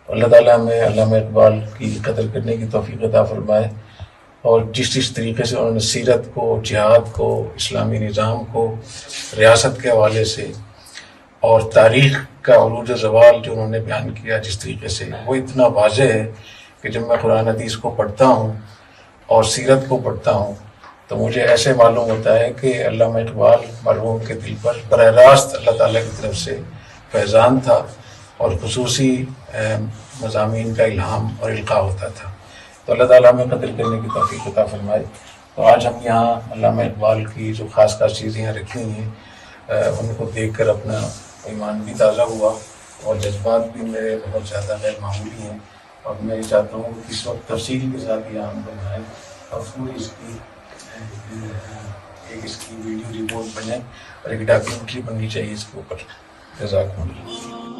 اللہ تعالیٰ ہمیں علامہ اقبال کی قدر کرنے کی توفیق عطا فرمائے، اور جس طریقے سے انہوں نے سیرت کو، جہاد کو، اسلامی نظام کو ریاست کے حوالے سے اور تاریخ کا عروج و زوال جو انہوں نے بیان کیا جس طریقے سے، وہ اتنا واضح ہے کہ جب میں قرآن حدیث کو پڑھتا ہوں اور سیرت کو پڑھتا ہوں تو مجھے ایسے معلوم ہوتا ہے کہ علامہ اقبال مرحوم کے دل پر براہ راست اللہ تعالیٰ کی طرف سے فیضان تھا اور خصوصی مضامین کا الہام اور القاء ہوتا تھا۔ تو اللہ تعالیٰ ہمیں قدر کرنے کی توفیق عطا فرمائے۔ تو آج ہم یہاں علامہ اقبال کی جو خاص چیزیں یہاں رکھی ہیں ان کو دیکھ کر اپنا ایمان بھی تازہ ہوا اور جذبات بھی میرے بہت زیادہ غیر معمولی ہیں، اور میں یہ چاہتا ہوں کہ اس وقت تفصیل کے ساتھ یہاں ہم بنائیں اور پوری اس کی ویڈیو رپورٹ بنے اور ایک ڈاکیومنٹری بننی چاہیے اس کے اوپر۔ جزاکم اللہ۔